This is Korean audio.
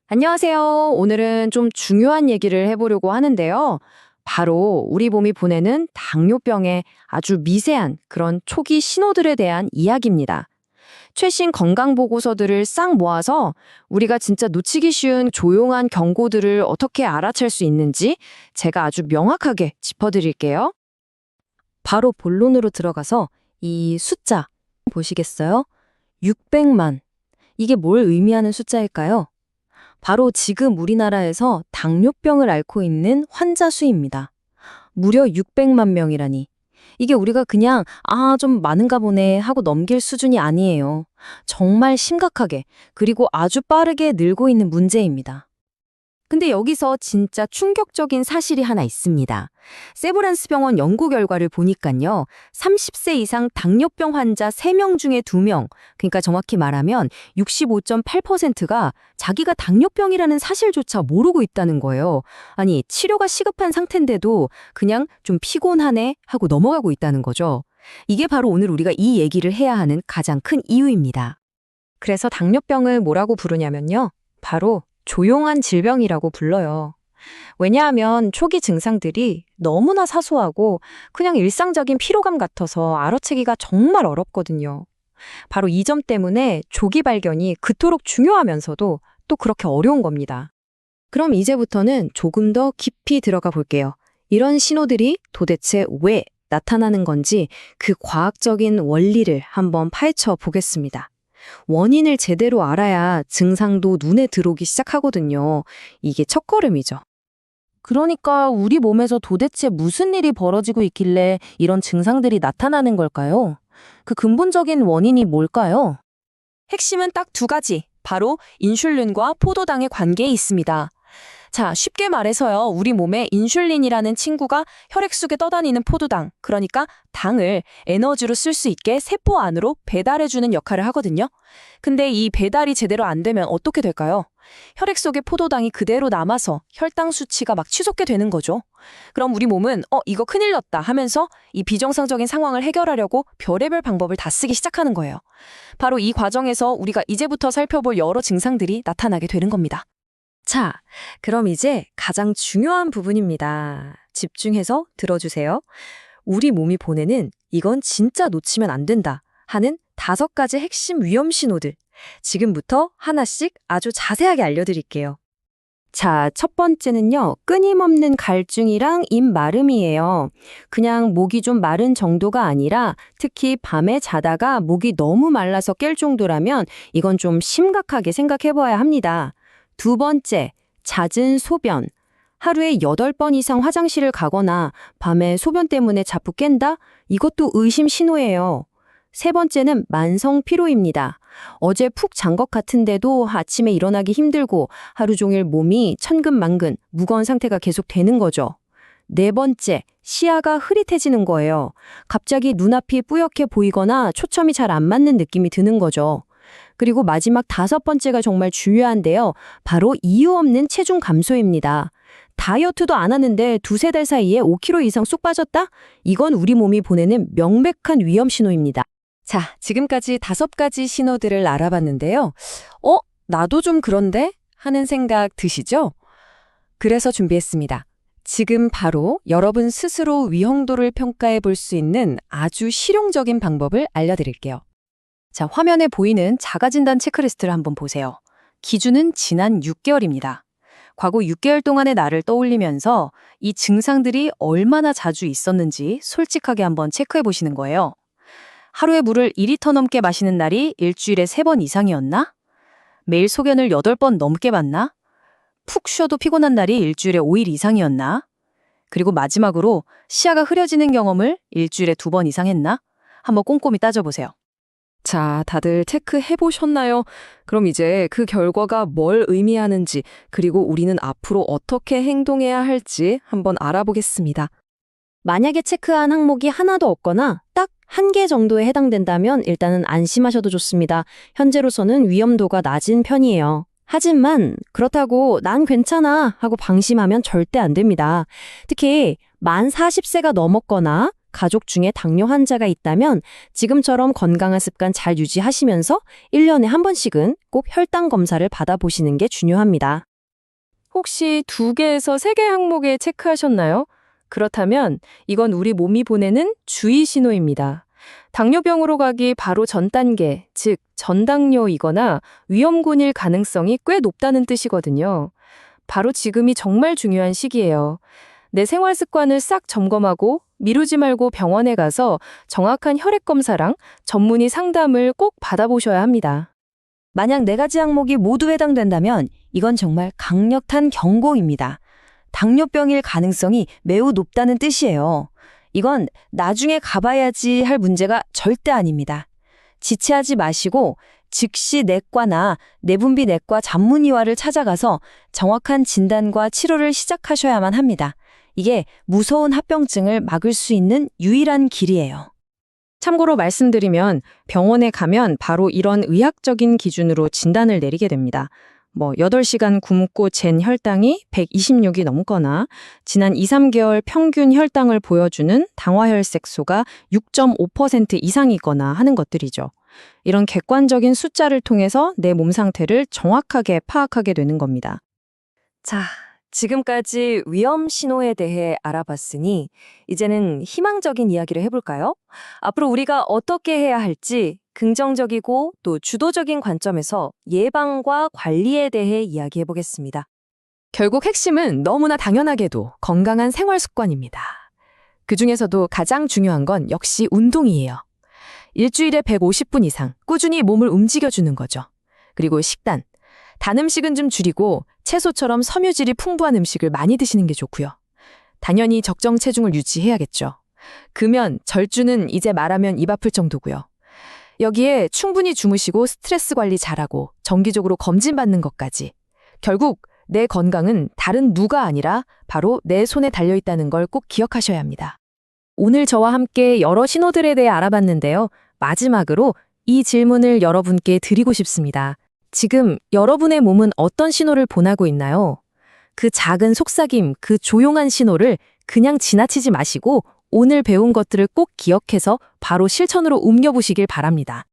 안녕하세요. 오늘은 좀 중요한 얘기를 해보려고 하는데요. 바로 우리 몸이 보내는 당뇨병의 아주 미세한 그런 초기 신호들에 대한 이야기입니다. 최신 건강 보고서들을 싹 모아서 우리가 진짜 놓치기 쉬운 조용한 경고들을 어떻게 알아챌 수 있는지 제가 아주 명확하게 짚어드릴게요. 바로 본론으로 들어가서 이 숫자 보시겠어요? 600만. 이게 뭘 의미하는 숫자일까요? 바로 지금 우리나라에서 당뇨병을 앓고 있는 환자 수입니다. 무려 600만 명이라니. 이게 우리가 그냥 좀 많은가 보네 하고 넘길 수준이 아니에요. 정말 심각하게 그리고 아주 빠르게 늘고 있는 문제입니다. 근데 여기서 진짜 충격적인 사실이 하나 있습니다. 세브란스 병원 연구 결과를 보니까요. 30세 이상 당뇨병 환자 3명 중에 2명, 그러니까 정확히 말하면 65.8%가 자기가 당뇨병이라는 사실조차 모르고 있다는 거예요. 아니, 치료가 시급한 상태인데도 그냥 좀 피곤하네 하고 넘어가고 있다는 거죠. 이게 바로 오늘 우리가 이 얘기를 해야 하는 가장 큰 이유입니다. 그래서 당뇨병을 뭐라고 부르냐면요. 바로 조용한 질병이라고 불러요. 왜냐하면 초기 증상들이 너무나 사소하고 그냥 일상적인 피로감 같아서 알아채기가 정말 어렵거든요. 바로 이 점 때문에 조기 발견이 그토록 중요하면서도 또 그렇게 어려운 겁니다. 그럼 이제부터는 조금 더 깊이 들어가 볼게요. 이런 신호들이 도대체 왜 나타나는 건지 그 과학적인 원리를 한번 파헤쳐 보겠습니다. 원인을 제대로 알아야 증상도 눈에 들어오기 시작하거든요. 이게 첫걸음이죠. 그러니까 우리 몸에서 도대체 무슨 일이 벌어지고 있길래 이런 증상들이 나타나는 걸까요? 그 근본적인 원인이 뭘까요? 핵심은 딱 2가지, 바로 인슐린과 포도당의 관계에 있습니다. 자, 쉽게 말해서요, 우리 몸에 인슐린이라는 친구가 혈액 속에 떠다니는 포도당, 그러니까 당을 에너지로 쓸 수 있게 세포 안으로 배달해주는 역할을 하거든요. 근데 이 배달이 제대로 안 되면 어떻게 될까요? 혈액 속에 포도당이 그대로 남아서 혈당 수치가 막 치솟게 되는 거죠. 그럼 우리 몸은 이거 큰일 났다 하면서 이 비정상적인 상황을 해결하려고 별의별 방법을 다 쓰기 시작하는 거예요. 바로 이 과정에서 우리가 이제부터 살펴볼 여러 증상들이 나타나게 되는 겁니다. 자, 그럼 이제 가장 중요한 부분입니다. 집중해서 들어주세요. 우리 몸이 보내는 이건 진짜 놓치면 안 된다 하는 5가지 핵심 위험 신호들. 지금부터 하나씩 아주 자세하게 알려드릴게요. 자, 첫 번째는요. 끊임없는 갈증이랑 입 마름이에요. 그냥 목이 좀 마른 정도가 아니라 특히 밤에 자다가 목이 너무 말라서 깰 정도라면 이건 좀 심각하게 생각해봐야 합니다. 2번째, 잦은 소변. 하루에 8번 이상 화장실을 가거나 밤에 소변 때문에 자꾸 깬다? 이것도 의심 신호예요. 3번째는 만성 피로입니다. 어제 푹 잔 것 같은데도 아침에 일어나기 힘들고 하루 종일 몸이 천근만근 무거운 상태가 계속 되는 거죠. 4번째, 시야가 흐릿해지는 거예요. 갑자기 눈앞이 뿌옇게 보이거나 초점이 잘 안 맞는 느낌이 드는 거죠. 그리고 마지막 5번째가 정말 중요한데요. 바로 이유 없는 체중 감소입니다. 다이어트도 안 하는데 2-3달 사이에 5kg 이상 쑥 빠졌다? 이건 우리 몸이 보내는 명백한 위험 신호입니다. 자, 지금까지 5가지 신호들을 알아봤는데요. 나도 좀 그런데? 하는 생각 드시죠? 그래서 준비했습니다. 지금 바로 여러분 스스로 위험도를 평가해 볼 수 있는 아주 실용적인 방법을 알려드릴게요. 자, 화면에 보이는 자가진단 체크리스트를 한번 보세요. 기준은 지난 6개월입니다. 과거 6개월 동안의 나를 떠올리면서 이 증상들이 얼마나 자주 있었는지 솔직하게 한번 체크해 보시는 거예요. 하루에 물을 2리터 넘게 마시는 날이 일주일에 3번 이상이었나? 매일 소변을 8번 넘게 봤나? 푹 쉬어도 피곤한 날이 일주일에 5일 이상이었나? 그리고 마지막으로 시야가 흐려지는 경험을 일주일에 2번 이상 했나? 한번 꼼꼼히 따져보세요. 자, 다들 체크해 보셨나요? 그럼 이제 그 결과가 뭘 의미하는지, 그리고 우리는 앞으로 어떻게 행동해야 할지 한번 알아보겠습니다. 만약에 체크한 항목이 하나도 없거나 딱 1개 정도에 해당된다면 일단은 안심하셔도 좋습니다. 현재로서는 위험도가 낮은 편이에요. 하지만 그렇다고 난 괜찮아 하고 방심하면 절대 안 됩니다. 특히 만 40세가 넘었거나 가족 중에 당뇨 환자가 있다면 지금처럼 건강한 습관 잘 유지하시면서 1년에 한 번씩은 꼭 혈당 검사를 받아보시는 게 중요합니다. 혹시 2개에서 3개 항목에 체크하셨나요? 그렇다면 이건 우리 몸이 보내는 주의 신호입니다. 당뇨병으로 가기 바로 전 단계, 즉 전당뇨이거나 위험군일 가능성이 꽤 높다는 뜻이거든요. 바로 지금이 정말 중요한 시기예요. 내 생활 습관을 싹 점검하고 미루지 말고 병원에 가서 정확한 혈액 검사랑 전문의 상담을 꼭 받아보셔야 합니다. 만약 4가지 항목이 모두 해당된다면 이건 정말 강력한 경고입니다. 당뇨병일 가능성이 매우 높다는 뜻이에요. 이건 나중에 가봐야지 할 문제가 절대 아닙니다. 지체하지 마시고 즉시 내과나 내분비내과 전문의와를 찾아가서 정확한 진단과 치료를 시작하셔야만 합니다. 이게 무서운 합병증을 막을 수 있는 유일한 길이에요. 참고로 말씀드리면 병원에 가면 바로 이런 의학적인 기준으로 진단을 내리게 됩니다. 8시간 굶고 잰 혈당이 126이 넘거나 지난 2, 3개월 평균 혈당을 보여주는 당화혈색소가 6.5% 이상이거나 하는 것들이죠. 이런 객관적인 숫자를 통해서 내 몸 상태를 정확하게 파악하게 되는 겁니다. 자, 지금까지 위험 신호에 대해 알아봤으니 이제는 희망적인 이야기를 해볼까요? 앞으로 우리가 어떻게 해야 할지 긍정적이고 또 주도적인 관점에서 예방과 관리에 대해 이야기해보겠습니다. 결국 핵심은 너무나 당연하게도 건강한 생활 습관입니다. 그중에서도 가장 중요한 건 역시 운동이에요. 일주일에 150분 이상 꾸준히 몸을 움직여주는 거죠. 그리고 식단. 단 음식은 좀 줄이고 채소처럼 섬유질이 풍부한 음식을 많이 드시는 게 좋고요. 당연히 적정 체중을 유지해야겠죠. 금연, 절주는 이제 말하면 입 아플 정도고요. 여기에 충분히 주무시고 스트레스 관리 잘하고 정기적으로 검진받는 것까지. 결국 내 건강은 다른 누가 아니라 바로 내 손에 달려있다는 걸 꼭 기억하셔야 합니다. 오늘 저와 함께 여러 신호들에 대해 알아봤는데요. 마지막으로 이 질문을 여러분께 드리고 싶습니다. 지금 여러분의 몸은 어떤 신호를 보내고 있나요? 그 작은 속삭임, 그 조용한 신호를 그냥 지나치지 마시고 오늘 배운 것들을 꼭 기억해서 바로 실천으로 옮겨보시길 바랍니다.